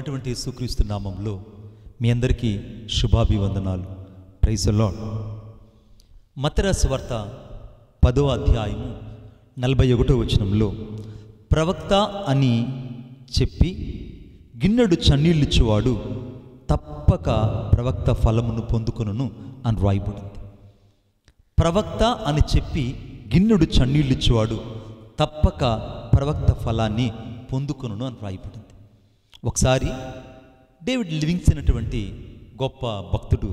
ప్రభువైనటువంటి యేసుక్రీస్తు నామంలో మీ అందరికీ శుభాభివందనాలు. Praise the Lord. మత్తయి సువార్త 10వ అధ్యాయము 41వ వచనంలో ప్రవక్త అని చెప్పి గిన్నెడు చన్నీళ్ళిచ్చువాడు తప్పక ప్రవక్త ఫలమును పొందుకొనును అని రాయబడింది. ప్రవక్త అని చెప్పి గిన్నెడు చన్నీళ్ళిచ్చువాడు తప్పక ప్రవక్త ఫలాన్ని పొందుకొనును అని రాయబడింది. ఒకసారి డేవిడ్ లివింగ్స్టన్ అనేటువంటి గొప్ప భక్తుడు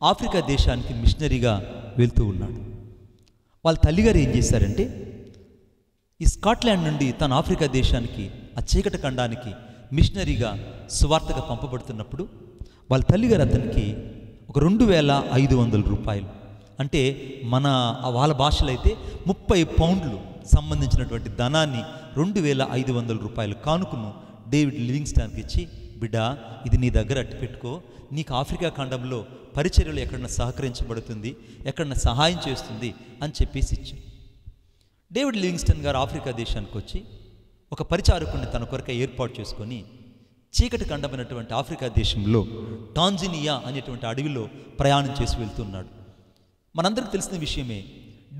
ఆఫ్రికా దేశానికి మిషనరీగా వెళ్తూ ఉన్నాడు. వాళ్ళ తల్లిగారు ఏం చేశారంటే ఈ స్కాట్లాండ్ నుండి తన ఆఫ్రికా దేశానికి ఆ చీకటి ఖండానికి మిషనరీగా సువార్తగా పంపబడుతున్నప్పుడు వాళ్ళ తల్లిగారు అతనికి ఒక 2500 రూపాయలు, అంటే వాళ్ళ భాషలో అయితే 30 పౌండ్లు సంబంధించినటువంటి ధనాన్ని 2500 రూపాయలు కానుకను డేవిడ్ లివింగ్స్టన్కి ఇచ్చి, బిడ్డ ఇది నీ దగ్గర అట్టి పెట్టుకో, నీకు ఆఫ్రికా ఖండంలో పరిచర్యలు ఎక్కడన్నా సహకరించబడుతుంది, ఎక్కడన్నా సహాయం చేస్తుంది అని చెప్పేసి ఇచ్చాడు. డేవిడ్ లివింగ్స్టన్ గారు ఆఫ్రికా దేశానికి వచ్చి ఒక పరిచారకుడిని తన కొరక ఏర్పాటు చేసుకొని చీకటి ఖండమైనటువంటి ఆఫ్రికా దేశంలో టాంజానియా అనేటువంటి అడవిలో ప్రయాణం చేసి వెళ్తున్నాడు. మనందరికీ తెలిసిన విషయమే,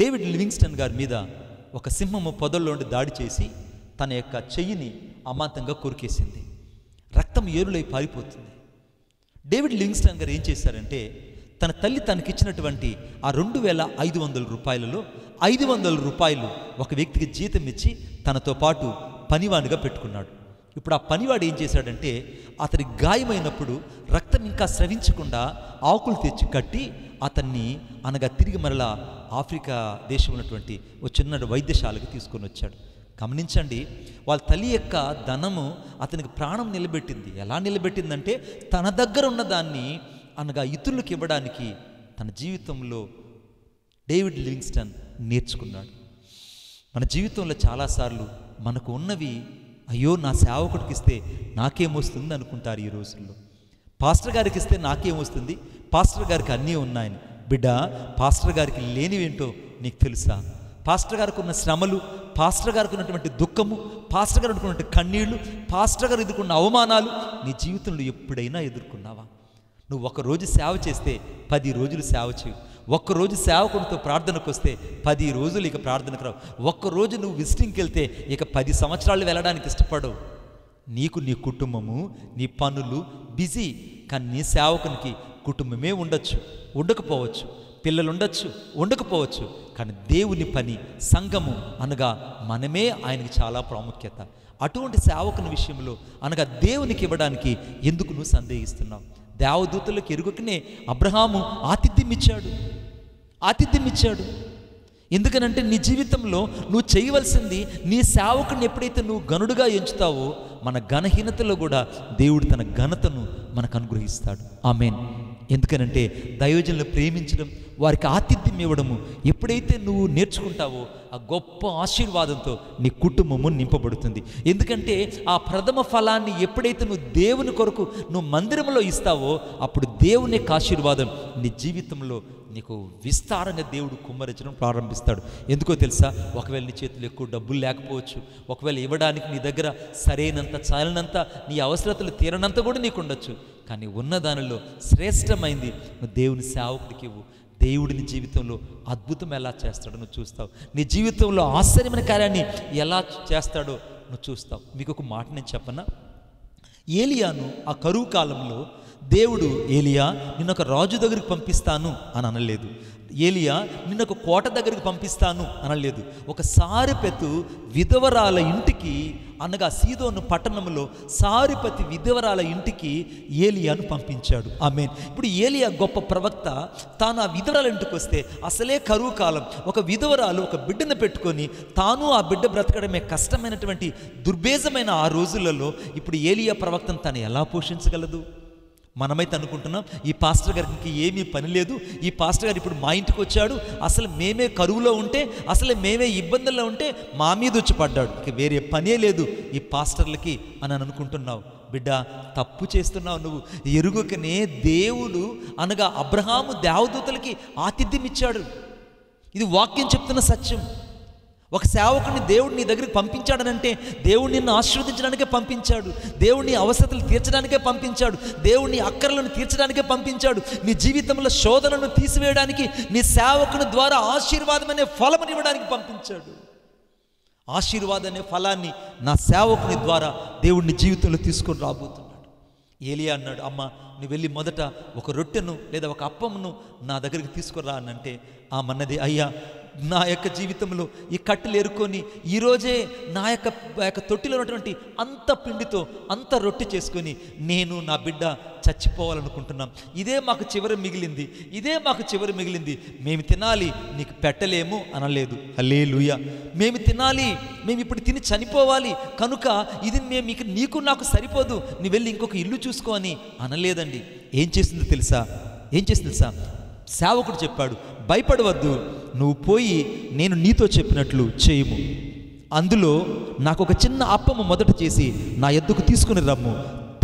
డేవిడ్ లివింగ్స్టన్ గారి మీద ఒక సింహము పొదల్లోండి దాడి చేసి తన యొక్క చెయ్యిని అమాంతంగా కొరికేసింది. రక్తం ఏరులై పారిపోతుంది. డేవిడ్ లివింగ్స్టన్ గారు ఏం చేశారంటే తన తల్లి తనకిచ్చినటువంటి ఆ 2500 రూపాయలలో 500 రూపాయలు ఒక వ్యక్తికి జీతం ఇచ్చి తనతో పాటు పనివాడిగా పెట్టుకున్నాడు. ఇప్పుడు ఆ పనివాడు ఏం చేశాడంటే అతని గాయమైనప్పుడు రక్తం ఇంకా స్రవించకుండా ఆకులు తెచ్చి కట్టి అతన్ని తిరిగి మరలా ఆఫ్రికా దేశం ఉన్నటువంటి ఒక చిన్న వైద్యశాలకు తీసుకొని వచ్చాడు. గమనించండి, వాళ్ళ తల్లి యొక్క ధనము అతనికి ప్రాణం నిలబెట్టింది. ఎలా నిలబెట్టిందంటే తన దగ్గర ఉన్నదాన్ని ఇతరులకు ఇవ్వడానికి తన జీవితంలో డేవిడ్ లివింగ్స్టన్ నేర్చుకున్నాడు. మన జీవితంలో చాలాసార్లు మనకు ఉన్నవి అయ్యో నా సేవకుడికి ఇస్తే నాకేమొస్తుంది అనుకుంటారు ఈ రోజుల్లో. పాస్టర్ గారికి ఇస్తే నాకేమొస్తుంది, పాస్టర్ గారికి అన్నీ ఉన్నాయని. బిడ్డ, పాస్టర్ గారికి లేనివేంటో నీకు తెలుసా? పాస్టర్ గారికి ఉన్న శ్రమలు, పాస్టర్ గారికి ఉన్నటువంటి దుఃఖము, పాస్టర్ గారు ఉన్నటువంటి కన్నీళ్లు, పాస్టర్ గారు ఎదుర్కొన్న అవమానాలు నీ జీవితంలో ఎప్పుడైనా ఎదుర్కొన్నావా? నువ్వు ఒకరోజు సేవ చేస్తే 10 రోజులు సేవ చేయు. ఒక్కరోజు సేవకుడితో ప్రార్థనకు వస్తే 10 రోజులు ఇక ప్రార్థనకు రావు. ఒక్కరోజు నువ్వు విజిటింగ్కి వెళ్తే ఇక 10 సంవత్సరాలు వెళ్ళడానికి ఇష్టపడవు. నీకు నీ కుటుంబము, నీ పనులు బిజీ. కానీ నీ సేవకునికి కుటుంబమే ఉండొచ్చు, ఉండకపోవచ్చు, పిల్లలు ఉండొచ్చు, ఉండకపోవచ్చు. కానీ దేవుని పని, సంఘము అనగా మనమే ఆయనకి చాలా ప్రాముఖ్యత. అటువంటి సేవకుని విషయంలో దేవునికి ఇవ్వడానికి ఎందుకు నువ్వు సందేహిస్తున్నావు? దేవదూతలకు ఎరుగకనే అబ్రహాము ఆతిథ్యం ఇచ్చాడు. ఎందుకనంటే నీ జీవితంలో నువ్వు చేయవలసింది, నీ సేవకుని ఎప్పుడైతే నువ్వు గనుడుగా ఎంచుతావో మన ఘనహీనతలో కూడా దేవుడు తన ఘనతను మనకు అనుగ్రహిస్తాడు. ఆమేన్. ఎందుకనంటే దైవజనులను ప్రేమించడం, వారికి ఆతిథ్యం ఇవ్వడము ఎప్పుడైతే నువ్వు నేర్చుకుంటావో ఆ గొప్ప ఆశీర్వాదంతో నీ కుటుంబము నింపబడుతుంది. ఎందుకంటే ఆ ప్రథమ ఫలాన్ని ఎప్పుడైతే నువ్వు దేవుని కొరకు నువ్వు మందిరంలో ఇస్తావో అప్పుడు దేవుని యొక్క ఆశీర్వాదం నీ జీవితంలో నీకు విస్తారంగా దేవుడు కుమ్మరించడం ప్రారంభిస్తాడు. ఎందుకో తెలుసా? ఒకవేళ నీ చేతులు ఎక్కువ డబ్బులు లేకపోవచ్చు, ఒకవేళ ఇవ్వడానికి నీ దగ్గర సరైనంత చాలినంత నీ అవసరతలు తీరనంత కూడా నీకు ఉండొచ్చు. కానీ ఉన్న దానిలో శ్రేష్టమైంది నువ్వు దేవుని సేవకుడికి ఇవ్వు. దేవుడిని జీవితంలో అద్భుతం ఎలా చేస్తాడో నువ్వు చూస్తావు. నీ జీవితంలో ఆశ్చర్యమైన కార్యాన్ని ఎలా చేస్తాడో నువ్వు చూస్తావు. మీకు ఒక మాట నేను చెప్పనా? ఏలియాను ఆ కరువు కాలంలో దేవుడు ఏలియా నిన్నొక రాజు దగ్గరికి పంపిస్తాను అని అనలేదు. ఏలియా నిన్నొక కోట దగ్గరికి పంపిస్తాను అనలేదు. ఒక సారెపెతు విధవరాల ఇంటికి సీదోను పట్టణంలో సారెపతి విధవరాల ఇంటికి ఏలియాను పంపించాడు. ఆమేన్. ఇప్పుడు ఏలియా గొప్ప ప్రవక్త. తాను ఆ విధవరాల ఇంటికి వస్తే అసలే కరువు కాలం. ఒక విధవరాలు ఒక బిడ్డను పెట్టుకొని తాను ఆ బిడ్డ బ్రతకడమే కష్టమైనటువంటి దుర్భేజమైన ఆ రోజులలో ఇప్పుడు ఏలియా ప్రవక్తను తను ఎలా పోషించగలదు? మనమైతే అనుకుంటున్నాం ఈ పాస్టర్ గారికి ఏమీ పని లేదు, ఈ పాస్టర్ గారు ఇప్పుడు మా ఇంటికి వచ్చాడు, అసలు మేమే కరువులో ఉంటే, అసలు మేమే ఇబ్బందుల్లో ఉంటే మా మీద వచ్చి పడ్డాడు, ఇక వేరే పనే లేదు ఈ పాస్టర్లకి అని అనుకుంటున్నావు. బిడ్డ, తప్పు చేస్తున్నావు నువ్వు. ఎరుగకనే దేవుడు అబ్రహాము దేవదూతలకి ఆతిథ్యం ఇచ్చాడు. ఇది వాక్యం చెప్తున్న సత్యం. ఒక సేవకుని దేవుడు నీ దగ్గరికి పంపించాడనంటే దేవుడు నిన్ను ఆశీర్వదించడానికే పంపించాడు, దేవుడిని అవసరతలు తీర్చడానికే పంపించాడు, దేవుడిని అక్కర్లను తీర్చడానికే పంపించాడు, నీ జీవితంలో శోధనను తీసివేయడానికి, నీ సేవకుని ద్వారా ఆశీర్వాదం అనే ఫలముని ఇవ్వడానికి పంపించాడు. ఆశీర్వాదం అనే ఫలాన్ని నా సేవకుని ద్వారా దేవుడిని జీవితంలో తీసుకొని రాబోతున్నాడు. ఏలియా అన్నాడు, అమ్మ నువ్వు వెళ్ళి మొదట ఒక రొట్టెను లేదా ఒక అప్పమును నా దగ్గరికి తీసుకురా అనంటే ఆమన్నది, అయ్యా నా యొక్క జీవితంలో ఈ కట్టెలు ఏరుకొని ఈరోజే నా యొక్క తొట్టిలో ఉన్నటువంటి అంత పిండితో అంత రొట్టె చేసుకొని నేను నా బిడ్డ చచ్చిపోవాలనుకుంటున్నాం, ఇదే మాకు చివరి మిగిలింది, మేము తినాలి, నీకు పెట్టలేము అనలేదు. హల్లెలూయా. మేము తినాలి, మేము ఇప్పుడు తిని చనిపోవాలి కనుక ఇది నీకు నాకు సరిపోదు, నీ వెళ్ళి ఇంకొక ఇల్లు చూసుకో అని అనలేదండి. ఏం చేసిందో తెలుసా? సేవకుడు చెప్పాడు, భయపడవద్దు, నువ్వు పోయి నేను నీతో చెప్పినట్లు చేయుము, అందులో నాకు ఒక చిన్న అప్పము మొదట చేసి నా ఎద్దుకు తీసుకుని రమ్ము,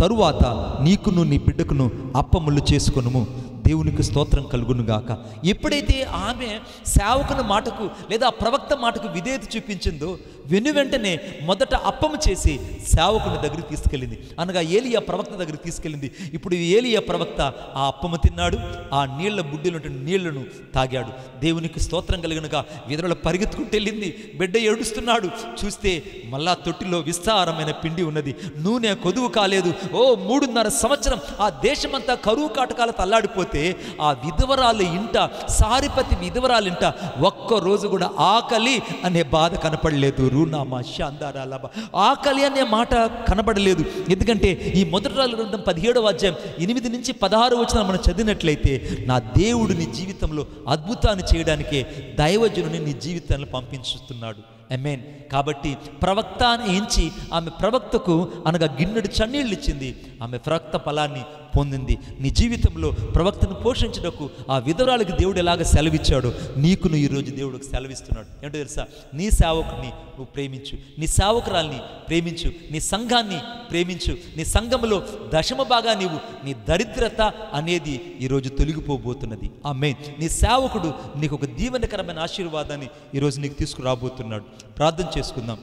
తరువాత నీకును నీ బిడ్డకును అప్పములు చేసుకొనుము, దేవునికి స్తోత్రం కలుగునుగాక. ఎప్పుడైతే ఆమె సేవకుని మాటకు లేదా ప్రవక్త మాటకు విధేయత చూపించిందో వెంటనే మొదట అప్పము చేసి సేవకుని దగ్గరికి తీసుకెళ్ళింది, అనగా ఏలియా ప్రవక్త దగ్గరికి తీసుకెళ్ళింది. ఇప్పుడు ఏలియా ప్రవక్త ఆ అప్పము తిన్నాడు, ఆ నీళ్ల బుడ్డిలో నీళ్లను తాగాడు. దేవునికి స్తోత్రం కలిగినగా విధవలు పరిగెత్తుకుంటూ వెళ్ళింది, బిడ్డ ఏడుస్తున్నాడు, చూస్తే మళ్ళా తొట్టిలో విస్తారమైన పిండి ఉన్నది, నూనె కొదువు కాలేదు. 3.5 సంవత్సరం ఆ దేశమంతా కరువు కాటకాలతో అల్లాడిపోతే ఆ విధవరాలు ఇంట, సారిపతి విధవరాలు ఇంట ఒక్కరోజు కూడా ఆకలి అనే బాధ కనపడలేదు. ఆకలి అనే మాట కనబడలేదు. ఎందుకంటే ఈ మొదటి రాజుల గ్రంథం 17వ అధ్యాయం 8 నుంచి 16 వచనాలు మనం చదివినట్లయితే నా దేవుడు నీ జీవితంలో అద్భుతాన్ని చేయడానికే దైవజనుని నీ జీవితాన్ని పంపించుతున్నాడు. ఆమేన్. కాబట్టి ప్రవక్త అని ఎంచి ఆమె ప్రవక్తకు అనగా గిన్నెడు చన్నీళ్ళు ఇచ్చింది, ఆమె ప్రవక్త ఫలాన్ని పొందింది. నీ జీవితంలో ప్రవక్తను పోషించడానికి ఆ విధవరాలకి దేవుడు ఎలాగ సెలవిచ్చాడో నీకును ఈరోజు దేవుడికి సెలవిస్తున్నాడు. ఏంటో తెలుసా? నీ సేవకుని నువ్వు ప్రేమించు, నీ సేవకురాల్ని ప్రేమించు, నీ సంఘాన్ని ప్రేమించు, నీ సంఘంలో దశమ భాగా నీవు, నీ దరిద్రత అనేది ఈరోజు తొలగిపోబోతున్నది. ఆమేన్. నీ సేవకుడు నీకు ఒక దీవెనకరమైన ఆశీర్వాదాన్ని ఈరోజు నీకు తీసుకురాబోతున్నాడు. ప్రార్థన చేసుకుందాం.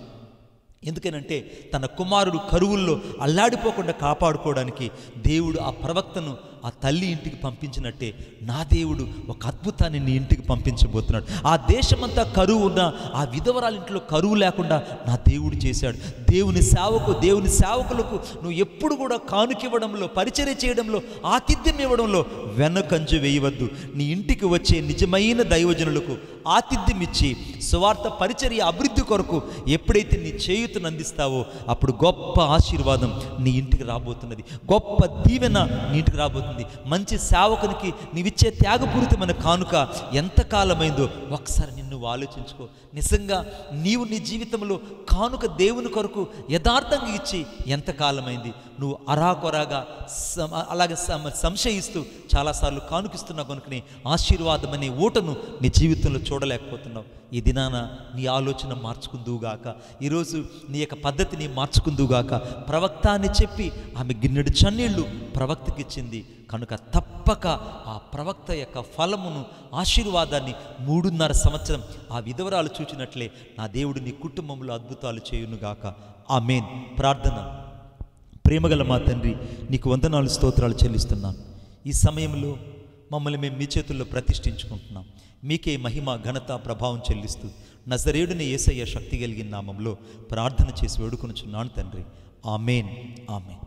ఎందుకనంటే తన కుమారుడు కరువుల్లో అల్లాడిపోకుండా కాపాడుకోవడానికి దేవుడు ఆ ప్రవక్తను ఆ తల్లి ఇంటికి పంపించినట్టే నా దేవుడు ఒక అద్భుతాన్ని నీ ఇంటికి పంపించబోతున్నాడు. ఆ దేశమంతా కరువు ఉన్న ఆ విధవరాల ఇంట్లో కరువు లేకుండా నా దేవుడు చేశాడు. దేవుని సేవకులకు నువ్వు ఎప్పుడు కూడా కానుకివ్వడంలో, పరిచర్య చేయడంలో, ఆతిథ్యం ఇవ్వడంలో వెనకంజు వేయవద్దు. నీ ఇంటికి వచ్చే నిజమైన దైవజనులకు ఆతిథ్యం ఇచ్చి సువార్త పరిచర్య అభివృద్ధి కొరకు ఎప్పుడైతే నీ చేయూతను అందిస్తావో అప్పుడు గొప్ప ఆశీర్వాదం నీ ఇంటికి రాబోతున్నది, గొప్ప దీవెన నీ ఇంటికి రాబోతుంది. మంచి సేవకునికి నీవిచ్చే త్యాగపూరితమైన కానుక ఎంతకాలమైందో ఒకసారి నిన్ను ఆలోచించుకో. నిజంగా నీవు నీ జీవితంలో కానుక దేవుని కొరకు యథార్థంగా ఇచ్చి ఎంతకాలమైంది? నువ్వు అరాకొరాగా అలాగే సంశయిస్తూ చాలాసార్లు కానుకిస్తున్నావు కనుకనే ఆశీర్వాదం అనే ఊటను నీ జీవితంలో చూడలేకపోతున్నావు. ఈ దినాన నీ ఆలోచన మార్చుకుందువుగాక, ఈరోజు నీ యొక్క పద్ధతిని మార్చుకుందువుగాక. ప్రవక్త అని చెప్పి ఆమె గిన్నెడు చన్నీళ్లు ప్రవక్తకి ఇచ్చింది కనుక తప్పక ఆ ప్రవక్త యొక్క ఫలమును, ఆశీర్వాదాన్ని 3.5 సంవత్సరం ఆ విధవరాలు చూచినట్లే నా దేవుడు నీ కుటుంబంలో అద్భుతాలు చేయునుగాక. ఆమేన్. ప్రార్థన. ప్రేమగల మా తండ్రి, నీకు వందనాలు, స్తోత్రాలు చెల్లిస్తున్నాను. ఈ సమయంలో మమ్మల్ని మేము మీ చేతుల్లో ప్రతిష్ఠించుకుంటున్నాం. మీకే మహిమ, ఘనత, ప్రభావం చెల్లిస్తూ నజరేయుడిని యేసయ్య శక్తి కలిగిన నామంలో ప్రార్థన చేసి వేడుకొనుచున్నాను తండ్రి. ఆమేన్. ఆమేన్.